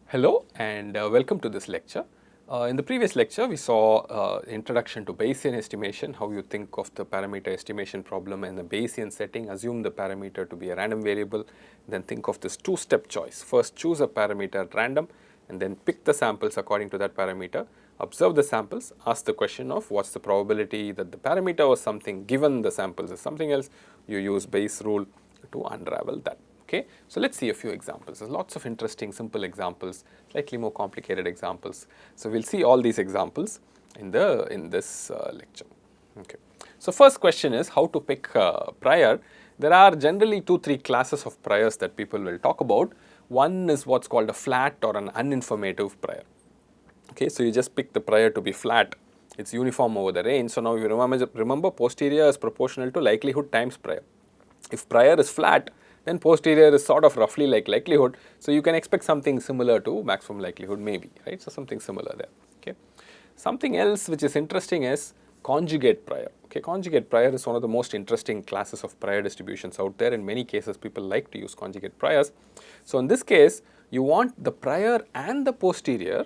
Hello and welcome to this lecture. In the previous lecture, we saw introduction to Bayesian estimation, how you think of the parameter estimation problem in a Bayesian setting, assume the parameter to be a random variable, then think of this two-step choice. First, choose a parameter at random and then pick the samples according to that parameter, observe the samples, ask the question of what's the probability that the parameter was something given the samples is something else. You use Bayes rule to unravel that. Okay, so let's see a few examples. There's lots of interesting simple examples, slightly more complicated examples. So we'll see all these examples in this lecture. Okay, so first question is how to pick prior. There are generally 2-3 classes of priors that people will talk about. One is what's called a flat or an uninformative prior. Okay, so you just pick the prior to be flat. It's uniform over the range. So now you remember posterior is proportional to likelihood times prior. If prior is flat, then posterior is sort of roughly like likelihood. So you can expect something similar to maximum likelihood maybe, right? So something similar there, okay. Something else which is interesting is conjugate prior. Okay, conjugate prior is one of the most interesting classes of prior distributions out there. In many cases, people like to use conjugate priors. So in this case, you want the prior and the posterior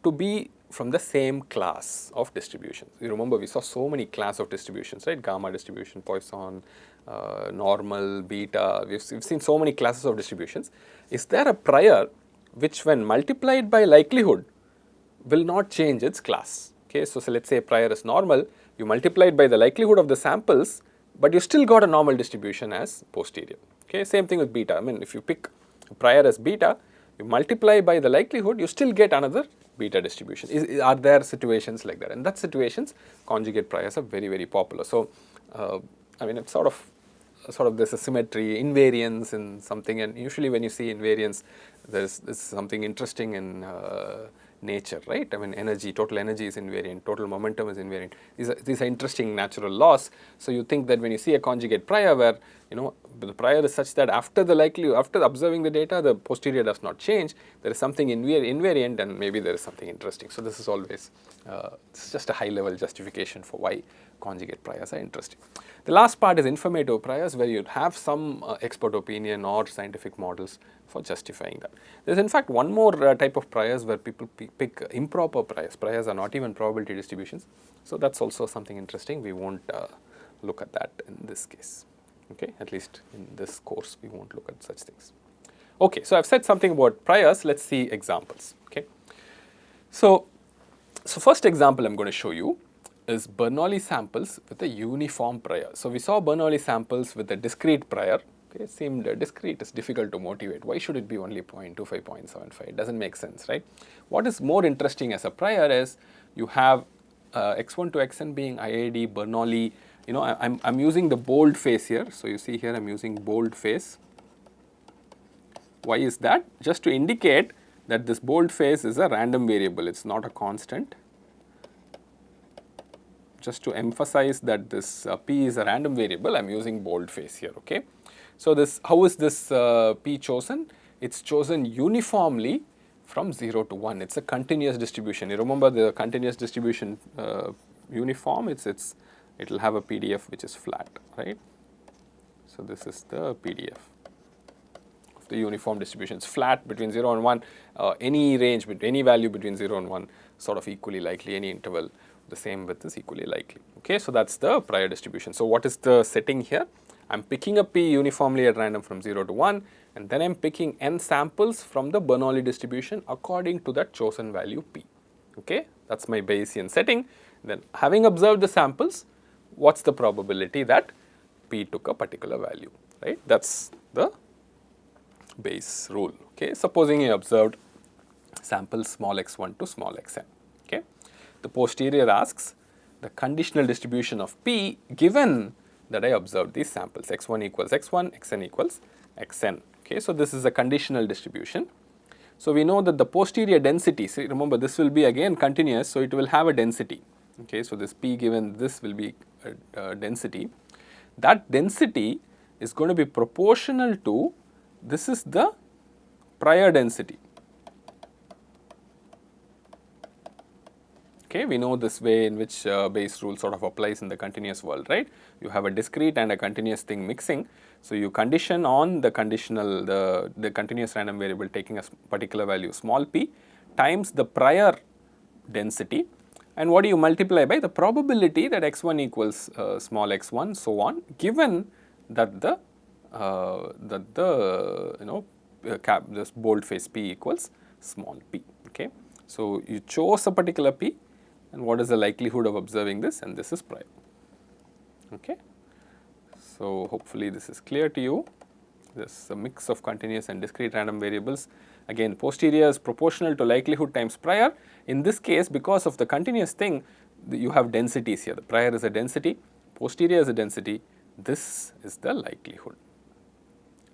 to be from the same class of distributions. You remember we saw so many class of distributions, right? Gamma distribution, Poisson, normal, beta. We've seen so many classes of distributions. Is there a prior which when multiplied by likelihood will not change its class? Okay, so let's say prior is normal, you multiply it by the likelihood of the samples, but you still got a normal distribution as posterior. Okay, same thing with beta. I mean, if you pick prior as beta, you multiply by the likelihood, you still get another beta distribution. Are there situations like that? And that situations, conjugate priors are very, very popular. So, I mean, it's sort of there's a symmetry, invariance in something, and usually when you see invariance, there's something interesting in nature, right? I mean, total energy is invariant, total momentum is invariant. These are interesting natural laws. So you think that when you see a conjugate prior where, you know, the prior is such that after observing the data, the posterior does not change, there is something invariant and maybe there is something interesting. So this is always, it's just a high level justification for why conjugate priors are interesting. The last part is informative priors, where you have some expert opinion or scientific models for justifying that. There's in fact one more type of priors where people pick improper priors. Priors are not even probability distributions. So that's also something interesting. We won't look at that in this case. Okay, at least in this course we won't look at such things. Okay, so I've said something about priors. Let's see examples. Okay, so first example I'm going to show you is Bernoulli samples with a uniform prior. So we saw Bernoulli samples with a discrete prior. Okay, it seemed discrete is difficult to motivate. Why should it be only 0.25, 0.75? It doesn't make sense, right? What is more interesting as a prior is you have x1 to xn being IID, Bernoulli. You know, I'm using the bold face here. So you see here I'm using bold face. Why is that? Just to indicate that this bold face is a random variable. It's not a constant. Just to emphasize that this p is a random variable, I'm using bold face here, okay. So how is this p chosen? It's chosen uniformly from 0 to 1. It's a continuous distribution. You remember the continuous distribution uniform, it'll have a PDF which is flat, right. So this is the PDF of the uniform distribution. It's flat between 0 and 1, any range, any value between 0 and 1, sort of equally likely, any interval. The same width is equally likely. Okay, so that's the prior distribution. So what is the setting here? I'm picking a p uniformly at random from 0 to 1, and then I'm picking n samples from the Bernoulli distribution according to that chosen value p. Okay, that's my Bayesian setting. Then having observed the samples, what's the probability that p took a particular value, right? That's the Bayes rule. Okay, supposing you observed samples small x1 to small xn. Okay. The posterior asks the conditional distribution of p given that I observed these samples, x1 equals x1, xn equals xn. Okay, so this is a conditional distribution. So we know that the posterior density, see, remember this will be again continuous, so it will have a density. Okay, so this p given this will be a density. That density is going to be proportional to, this is the prior density. Okay, we know this way in which Bayes rule sort of applies in the continuous world, right? You have a discrete and a continuous thing mixing. So, you condition on the conditional, the continuous random variable taking a particular value small p times the prior density, and what do you multiply by? The probability that x1 equals small x1 so on, given that the this boldface p equals small p. Okay. So, you chose a particular p, and what is the likelihood of observing this, and this is prior. Okay. So, hopefully this is clear to you. This is a mix of continuous and discrete random variables. Again, posterior is proportional to likelihood times prior. In this case, because of the continuous thing, you have densities here. The prior is a density, posterior is a density, this is the likelihood.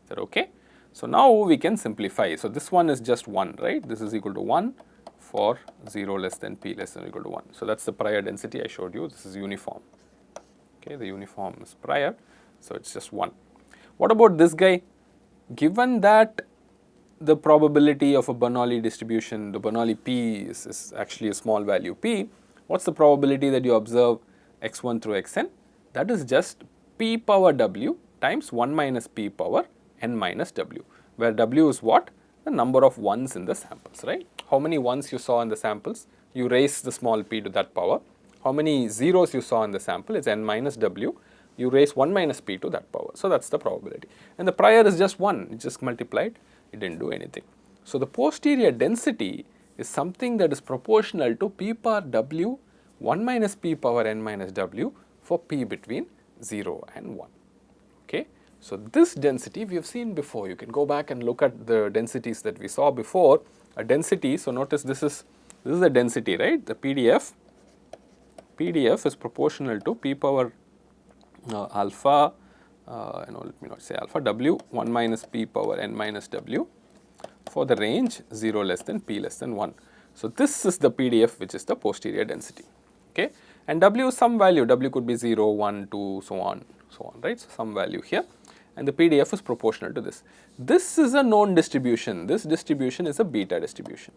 Is that okay? So, now we can simplify. So, this one is just 1, right? This is equal to 1 for 0 less than p less than or equal to 1. So, that is the prior density I showed you. This is uniform. Okay, the uniform is prior. So, it is just 1. What about this guy? Given that the probability of a Bernoulli distribution, the Bernoulli p is actually a small value p, what is the probability that you observe x1 through xn? That is just p power w times 1 minus p power n minus w, where w is what? The number of ones in the samples, right? How many ones you saw in the samples? You raise the small p to that power. How many zeros you saw in the sample? It's n minus w. You raise 1 minus p to that power. So, that is the probability. And the prior is just 1, it just multiplied, it did not do anything. So, the posterior density is something that is proportional to p power w 1 minus p power n minus w for p between 0 and 1. Okay. So, this density we have seen before. You can go back and look at the densities that we saw before. A density, so notice this is a density, right? The PDF is proportional to p power alpha, let me not say alpha, w 1 minus p power n minus w for the range 0 less than p less than 1. So, this is the PDF which is the posterior density, okay, and w is some value, w could be 0, 1, 2, so on, right. So, some value here, and the PDF is proportional to this. This is a known distribution, this distribution is a beta distribution.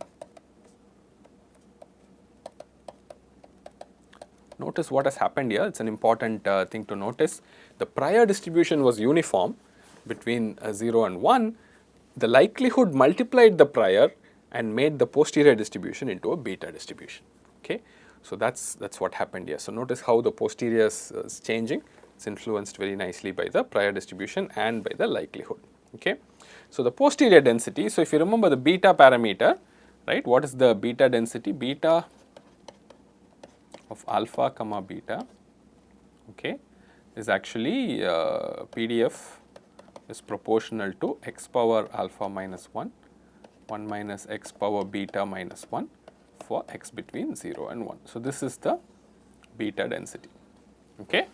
Notice what has happened here, it is an important thing to notice. The prior distribution was uniform between 0 and 1, the likelihood multiplied the prior and made the posterior distribution into a beta distribution. Okay. So, that is what happened here. So, notice how the posterior is changing, it is influenced very nicely by the prior distribution and by the likelihood. Okay. So, the posterior density, so if you remember the beta parameter, right, what is the beta density? Beta of alpha comma beta, okay, is actually PDF is proportional to x power alpha minus 1, 1 minus x power beta minus 1 for x between 0 and 1. So, this is the beta density, okay.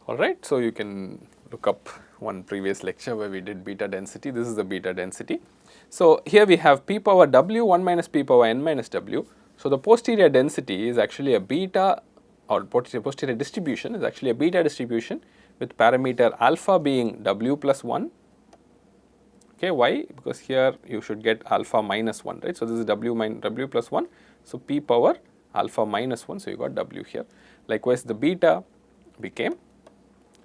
All right. So, you can look up one previous lecture where we did beta density, this is the beta density. So, here we have p power w 1 minus p power n minus w. So, the posterior density is actually a beta, or posterior distribution is actually a beta distribution with parameter alpha being w plus 1. Okay, why? Because here you should get alpha minus 1, right. So, this is w plus 1. So, p power alpha minus 1. So, you got w here. Likewise, the beta became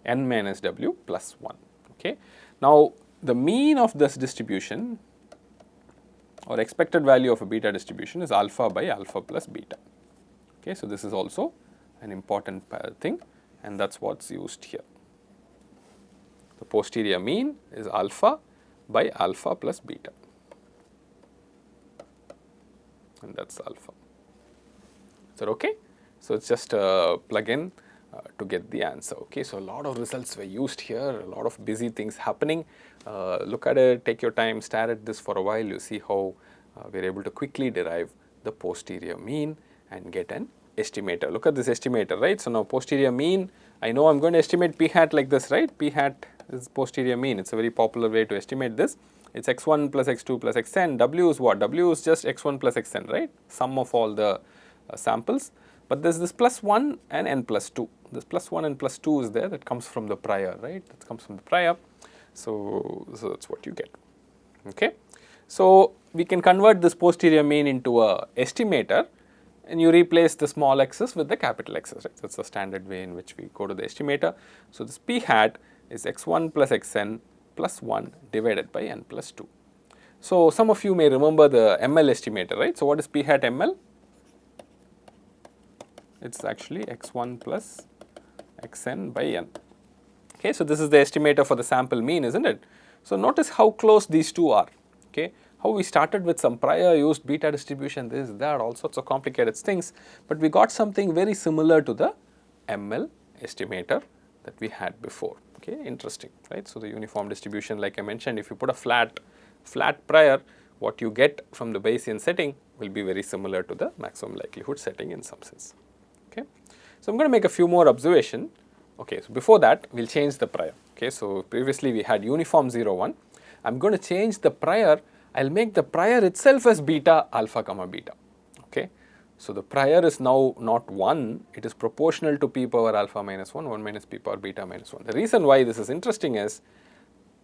n minus w plus 1. Okay. Now, the mean of this distribution or expected value of a beta distribution is alpha by alpha plus beta. Okay. So, this is also an important thing, and that is what is used here. The posterior mean is alpha by alpha plus beta, and that is alpha. Is that okay? So, it is just a plug-in to get the answer. Okay. So, a lot of results were used here, a lot of busy things happening. Look at it, take your time, stare at this for a while, you see how we are able to quickly derive the posterior mean and get an estimator. Look at this estimator, right. So, now posterior mean, I know I am going to estimate p hat like this, right. P hat is posterior mean, it is a very popular way to estimate this. It is x1 plus x2 plus xn, w is what? W is just x1 plus xn, right, sum of all the samples. But there is this plus 1 and n plus 2. This plus 1 and plus 2 is there, that comes from the prior, right, that comes from the prior. So that is what you get. Okay. So, we can convert this posterior mean into a estimator, and you replace the small x's with the capital X's, right. That's the standard way in which we go to the estimator. So this p hat is x1 plus xn plus 1 divided by n plus 2. So some of you may remember the ML estimator, right. So what is p hat ML? It's actually x1 plus xn by n. Okay, so this is the estimator for the sample mean, isn't it? So notice how close these two are. Okay, how we started with some prior used beta distribution, this, that, all sorts of complicated things, but we got something very similar to the ML estimator that we had before. Okay, interesting, right? So the uniform distribution, like I mentioned, if you put a flat prior, what you get from the Bayesian setting will be very similar to the maximum likelihood setting in some sense. Okay, so I'm going to make a few more observations. Okay, so before that, we'll change the prior. Okay, so previously we had uniform 0, 1. I'm going to change the prior. I'll make the prior itself as beta alpha comma beta. Okay, so the prior is now not 1, it is proportional to p power alpha minus 1, 1 minus p power beta minus 1. The reason why this is interesting is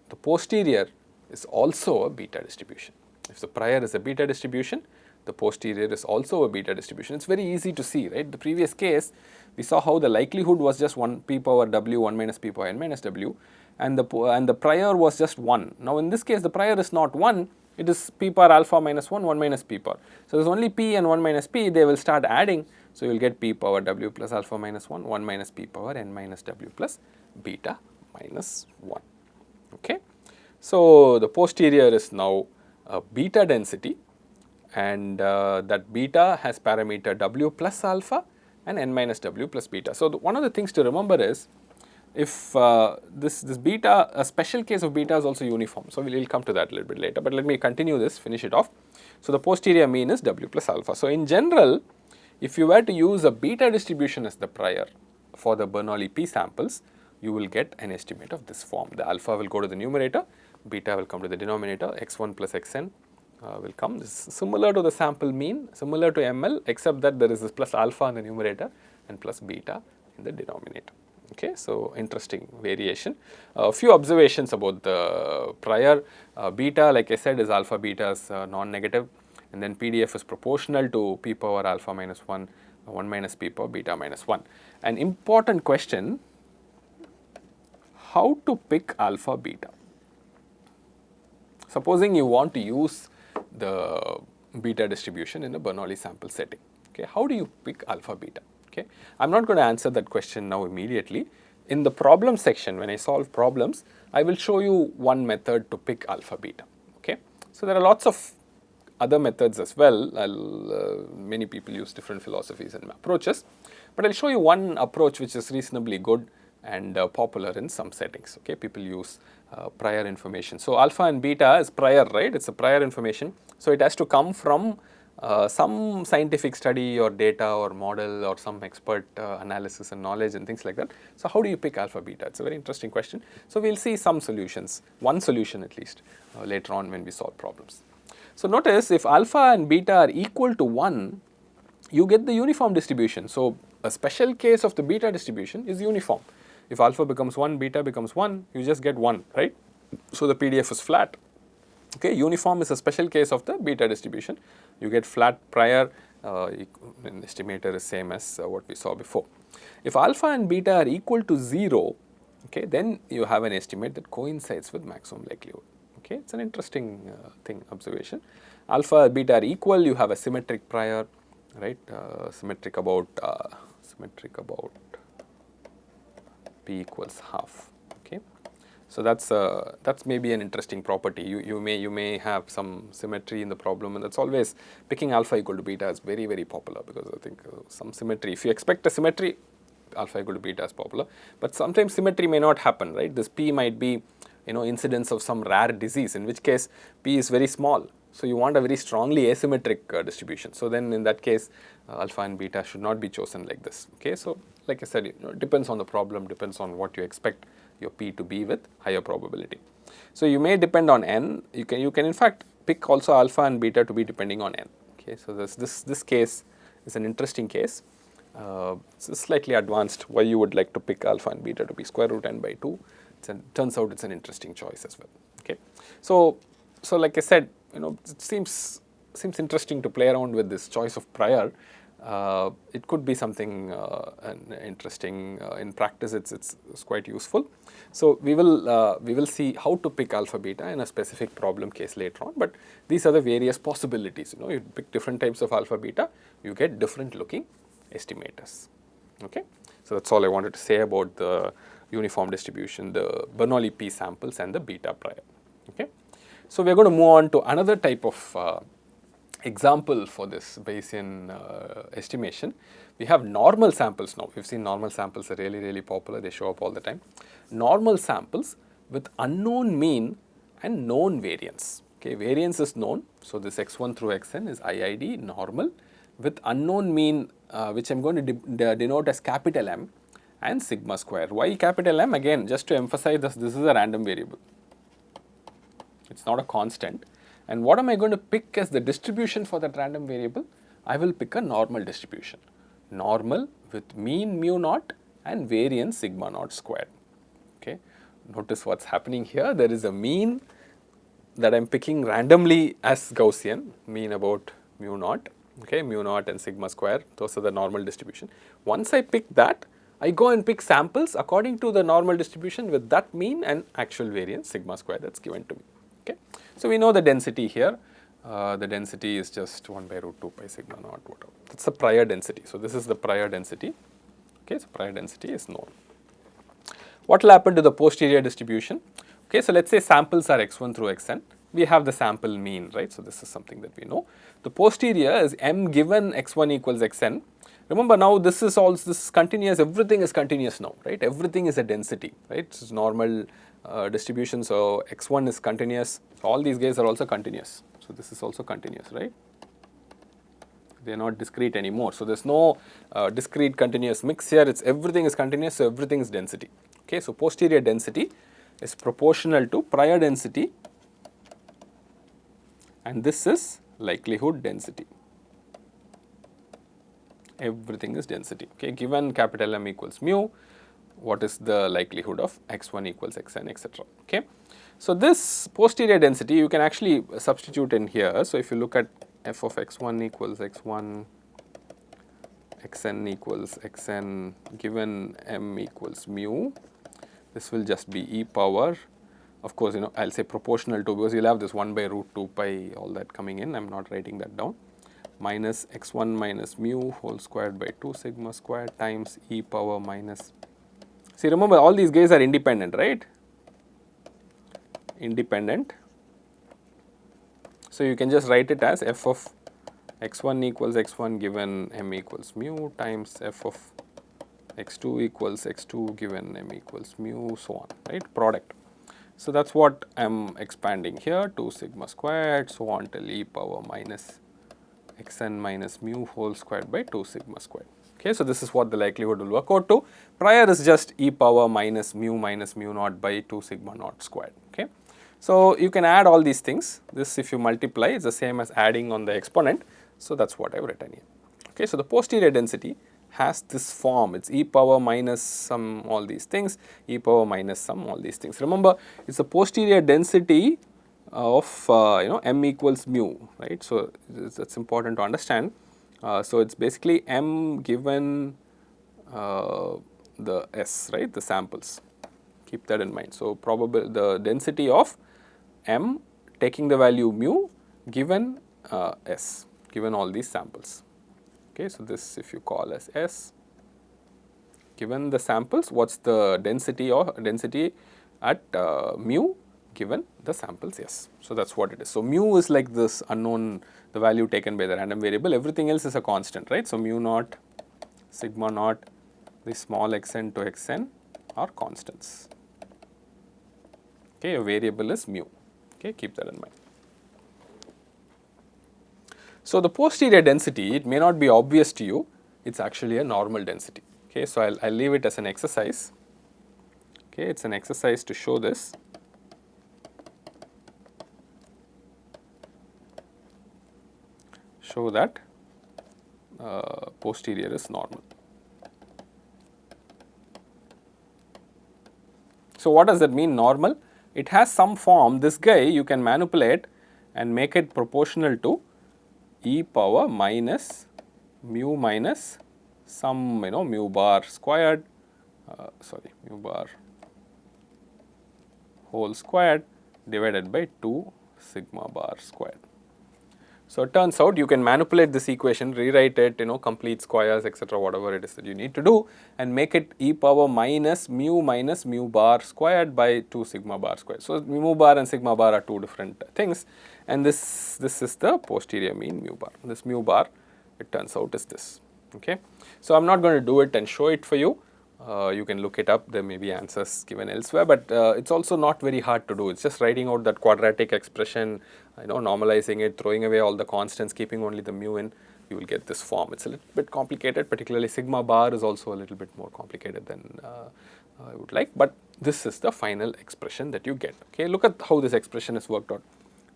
the posterior is also a beta distribution. If the prior is a beta distribution, the posterior is also a beta distribution. It's very easy to see, right? The previous case, we saw how the likelihood was just 1 p power w, 1 minus p power n minus w, and the prior was just 1. Now in this case, the prior is not 1, it is p power alpha minus 1, 1 minus p power. So there's only p and 1 minus p, they will start adding. So you will get p power w plus alpha minus 1, 1 minus p power n minus w plus beta minus 1. Okay. So the posterior is now a beta density, and that beta has parameter w plus alpha and n minus w plus beta. So one of the things to remember is, if this beta, a special case of beta is also uniform. So we'll come to that a little bit later, but let me continue this, finish it off. So the posterior mean is w plus alpha. So in general, if you were to use a beta distribution as the prior for the Bernoulli P samples, you will get an estimate of this form. The alpha will go to the numerator, beta will come to the denominator, x1 plus xn will come. This is similar to the sample mean, similar to ML, except that there is this plus alpha in the numerator and plus beta in the denominator. Okay, so interesting variation. A few observations about the prior. Beta, like I said, is alpha beta is non-negative, and then PDF is proportional to p power alpha minus 1, 1 minus p power beta minus 1. An important question: how to pick alpha beta? Supposing you want to use the beta distribution in a Bernoulli sample setting. Okay, how do you pick alpha beta? Okay, I'm not going to answer that question now immediately. In the problem section, when I solve problems, I will show you one method to pick alpha beta. Okay, so there are lots of other methods as well. Many people use different philosophies and approaches, but I'll show you one approach which is reasonably good and popular in some settings. Okay, people use prior information. So alpha and beta is prior, right? It's a prior information. So it has to come from some scientific study or data or model or some expert analysis and knowledge and things like that. So how do you pick alpha beta? It's a very interesting question. So we'll see some solutions, one solution at least, later on when we solve problems. So notice, if alpha and beta are equal to 1, you get the uniform distribution. So a special case of the beta distribution is uniform. If alpha becomes 1, beta becomes 1, you just get 1, right? So the PDF is flat. Okay, uniform is a special case of the beta distribution. You get flat prior, estimator is same as what we saw before. If alpha and beta are equal to 0, okay, then you have an estimate that coincides with maximum likelihood. Okay, it's an interesting observation. Alpha and beta are equal, you have a symmetric prior, right? Symmetric about p equals half. Okay, so that's maybe an interesting property. You may have some symmetry in the problem, and that's always picking alpha equal to beta is very, very popular, because I think some symmetry, if you expect a symmetry, alpha equal to beta is popular, but sometimes symmetry may not happen, right? This p might be, incidence of some rare disease, in which case p is very small. So you want a very strongly asymmetric distribution. So then in that case, alpha and beta should not be chosen like this. Okay, so like I said, it depends on the problem, depends on what you expect your p to be with higher probability. So you may depend on n. You can in fact pick also alpha and beta to be depending on n. Okay, so this case is an interesting case. It's slightly advanced. Why you would like to pick alpha and beta to be square root n by 2? Turns out it's an interesting choice as well. Okay, so like I said, it seems interesting to play around with this choice of prior. it could be something interesting. In practice, it's quite useful. So we will see how to pick alpha beta in a specific problem case later on. But these are the various possibilities. You pick different types of alpha beta, you get different looking estimators. Okay, so that's all I wanted to say about the uniform distribution, the Bernoulli P samples, and the beta prior. Okay, so we are going to move on to another type of example for this Bayesian estimation. We have normal samples now. We've seen normal samples are really popular. They show up all the time. Normal samples with unknown mean and known variance. Okay, variance is known. So this x1 through xn is IID normal with unknown mean, which I'm going to denote as capital M, and sigma square. Why capital M? Again, just to emphasize this is a random variable. It's not a constant. And what am I going to pick as the distribution for that random variable? I will pick a normal distribution. Normal with mean mu naught and variance sigma naught squared. Okay. Notice what's happening here. There is a mean that I'm picking randomly as Gaussian, mean about mu naught. Okay, mu naught and sigma square, those are the normal distribution. Once I pick that, I go and pick samples according to the normal distribution with that mean and actual variance sigma square that's given to me. Okay. So we know the density here. The density is just 1 by root 2 pi sigma naught, whatever. That's the prior density. So this is the prior density. Okay, so prior density is known. What will happen to the posterior distribution? Okay, so let's say samples are x1 through xn. We have the sample mean, right? So this is something that we know. The posterior is m given x1 equals xn. Remember now this is continuous, everything is continuous now, right? Everything is a density, right? It's normal distribution, so x1 is continuous. So all these guys are also continuous. So this is also continuous, right? They are not discrete anymore. So there's no discrete continuous mix here. It's everything is continuous, so everything is density. Okay, so posterior density is proportional to prior density, and this is likelihood density. Everything is density. Okay, given capital M equals mu, what is the likelihood of x1 equals xn, etc. Okay, so this posterior density you can actually substitute in here. So if you look at f of x1 equals x1, xn equals xn, given m equals mu, this will just be e power. Of course, I'll say proportional to, because you'll have this 1 by root 2 pi, all that coming in. I'm not writing that down. Minus x1 minus mu whole squared by 2 sigma squared times e power minus. See, remember all these guys are independent, right? Independent. So you can just write it as f of x1 equals x1 given m equals mu times f of x2 equals x2 given m equals mu, so on, right? Product. So that's what I'm expanding here, 2 sigma squared, so on till e power minus xn minus mu whole squared by 2 sigma squared. Okay, so this is what the likelihood will work out to. Prior is just e power minus mu naught by 2 sigma naught squared. Okay, so you can add all these things. This, if you multiply, is the same as adding on the exponent. So that's what I've written here. Okay, so the posterior density has this form. It's e power minus some all these things, e power minus some all these things. Remember, it's a posterior density of m equals mu, right? So that's important to understand. So it's basically m given the s, right? The samples. Keep that in mind. So probable the density of m taking the value mu given s, given all these samples. Okay, so this if you call as s, given the samples, what's the density at mu given the samples, yes. So that's what it is. So mu is like this unknown, the value taken by the random variable, everything else is a constant, right? So mu naught, sigma naught, the small xn to xn are constants. Okay, a variable is mu. Okay, keep that in mind. So the posterior density, it may not be obvious to you, it's actually a normal density. Okay, so I'll leave it as an exercise. Okay, it's an exercise to show this. Show that posterior is normal. So what does that mean, normal? It has some form. This guy you can manipulate and make it proportional to e power minus mu minus some mu bar squared, mu bar whole squared divided by 2 sigma bar squared. So, it turns out you can manipulate this equation, rewrite it, complete squares, etc., whatever it is that you need to do, and make it e power minus mu bar squared by 2 sigma bar squared. So, mu bar and sigma bar are two different things, and this is the posterior mean mu bar. This mu bar, it turns out, is this. Okay. So, I am not going to do it and show it for you. You can look it up, there may be answers given elsewhere, but it is also not very hard to do. It is just writing out that quadratic expression, normalizing it, throwing away all the constants, keeping only the mu in, you will get this form. It is a little bit complicated, particularly sigma bar is also a little bit more complicated than I would like, but this is the final expression that you get. Okay, look at how this expression is worked out.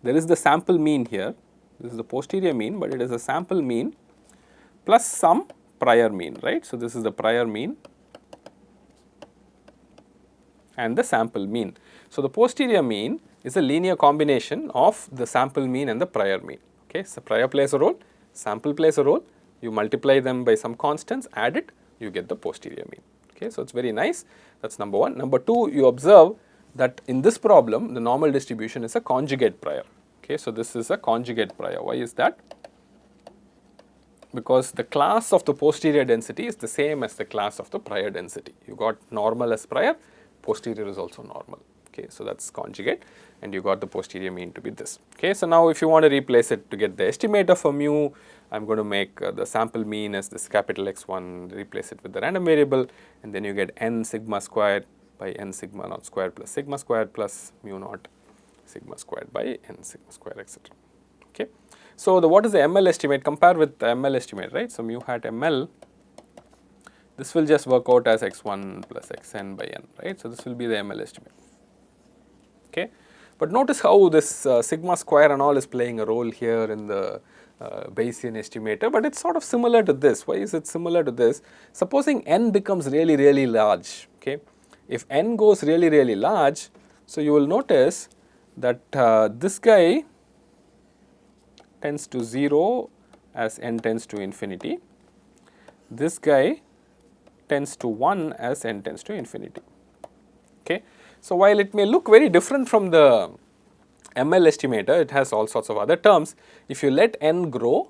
There is the sample mean here, this is the posterior mean, but it is a sample mean plus some prior mean, right. So, this is the prior mean and the sample mean. So, the posterior mean is a linear combination of the sample mean and the prior mean. Okay. So, prior plays a role, sample plays a role, you multiply them by some constants, add it, you get the posterior mean. Okay. So, it is very nice, that is number one. Number two, you observe that in this problem the normal distribution is a conjugate prior. Okay. So, this is a conjugate prior. Why is that? Because the class of the posterior density is the same as the class of the prior density. You got normal as prior, posterior is also normal. Okay, so that is conjugate, and you got the posterior mean to be this. Okay, so now if you want to replace it to get the estimator for mu, I am going to make the sample mean as this capital X1, replace it with the random variable, and then you get n sigma squared by n sigma naught squared plus sigma squared plus mu naught sigma squared by n sigma squared, etc. Okay, so what is the ML estimate? Compare with the ML estimate, right? So mu hat ML. This will just work out as x1 plus xn by n, right. So, this will be the ML estimate. Okay. But notice how this sigma square and all is playing a role here in the Bayesian estimator, but it is sort of similar to this. Why is it similar to this? Supposing n becomes really large, okay. If n goes really large, so you will notice that this guy tends to 0 as n tends to infinity. This guy tends to 1 as n tends to infinity. Okay. So, while it may look very different from the ML estimator, it has all sorts of other terms. If you let n grow,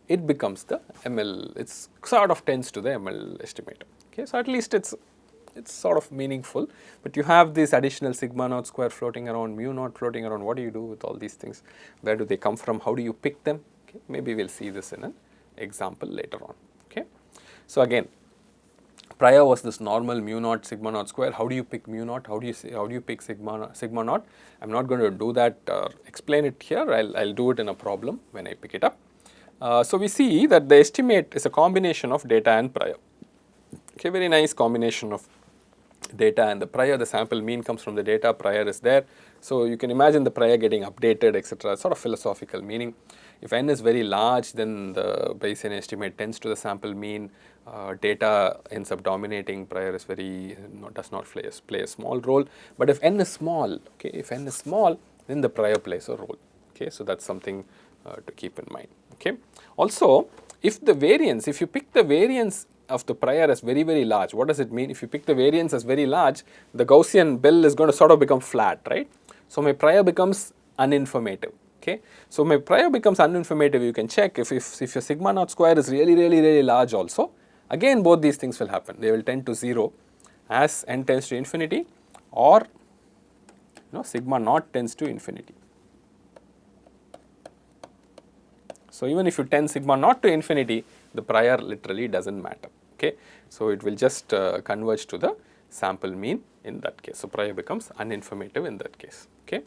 it becomes the ML, it sort of tends to the ML estimator. Okay. So, at least it's sort of meaningful, but you have this additional sigma naught square floating around, mu naught floating around. What do you do with all these things? Where do they come from? How do you pick them? Okay. Maybe we will see this in an example later on. Okay. So, again, prior was this normal mu naught sigma naught square. How do you pick mu naught? How do you pick sigma naught? I am not going to do that explain it here. I'll do it in a problem when I pick it up. So, we see that the estimate is a combination of data and prior. Okay, very nice combination of data and the prior. The sample mean comes from the data, prior is there. So, you can imagine the prior getting updated, etc., sort of philosophical meaning. If n is very large, then the Bayesian estimate tends to the sample mean, data ends up dominating, prior is does not play a small role. But if n is small, okay, if n is small, then the prior plays a role. Okay, so that's something to keep in mind. Okay. Also, if you pick the variance of the prior as very large, what does it mean? If you pick the variance as very large, the Gaussian bill is going to sort of become flat, right? So, my prior becomes uninformative. Okay. So, my prior becomes uninformative. You can check if your sigma naught square is really large also, again both these things will happen. They will tend to 0 as n tends to infinity, or sigma naught tends to infinity. So, even if you tend sigma naught to infinity, the prior literally does not matter. Okay. So, it will just converge to the sample mean in that case. So, prior becomes uninformative in that case. Okay.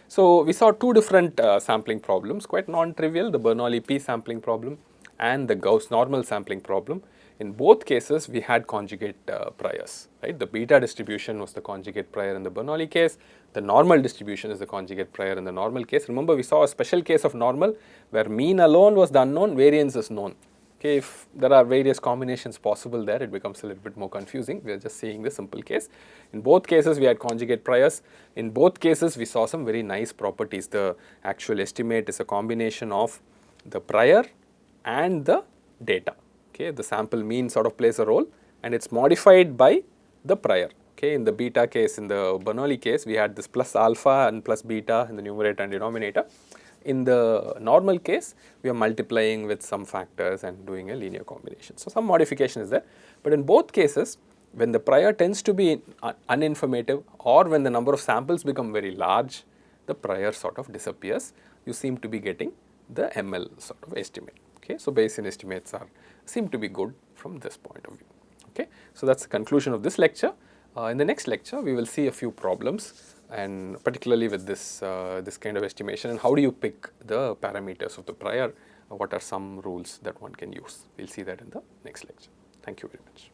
So, we saw two different sampling problems, quite non-trivial, the Bernoulli P sampling problem and the Gauss normal sampling problem. In both cases, we had conjugate priors, right. The beta distribution was the conjugate prior in the Bernoulli case, the normal distribution is the conjugate prior in the normal case. Remember, we saw a special case of normal where mean alone was the unknown, variance is known. Okay, if there are various combinations possible there, it becomes a little bit more confusing. We are just seeing the simple case. In both cases, we had conjugate priors. In both cases, we saw some very nice properties. The actual estimate is a combination of the prior and the data. Okay, the sample mean sort of plays a role, and it's modified by the prior. Okay, in the beta case, in the Bernoulli case, we had this plus alpha and plus beta in the numerator and denominator. In the normal case, we are multiplying with some factors and doing a linear combination. So some modification is there, but in both cases, when the prior tends to be uninformative or when the number of samples become very large, the prior sort of disappears. You seem to be getting the ML sort of estimate. Okay, so Bayesian estimates seem to be good from this point of view. Okay, so that's the conclusion of this lecture. In the next lecture, we will see a few problems, and particularly with this this kind of estimation, and how do you pick the parameters of the prior? What are some rules that one can use? We'll see that in the next lecture. Thank you very much.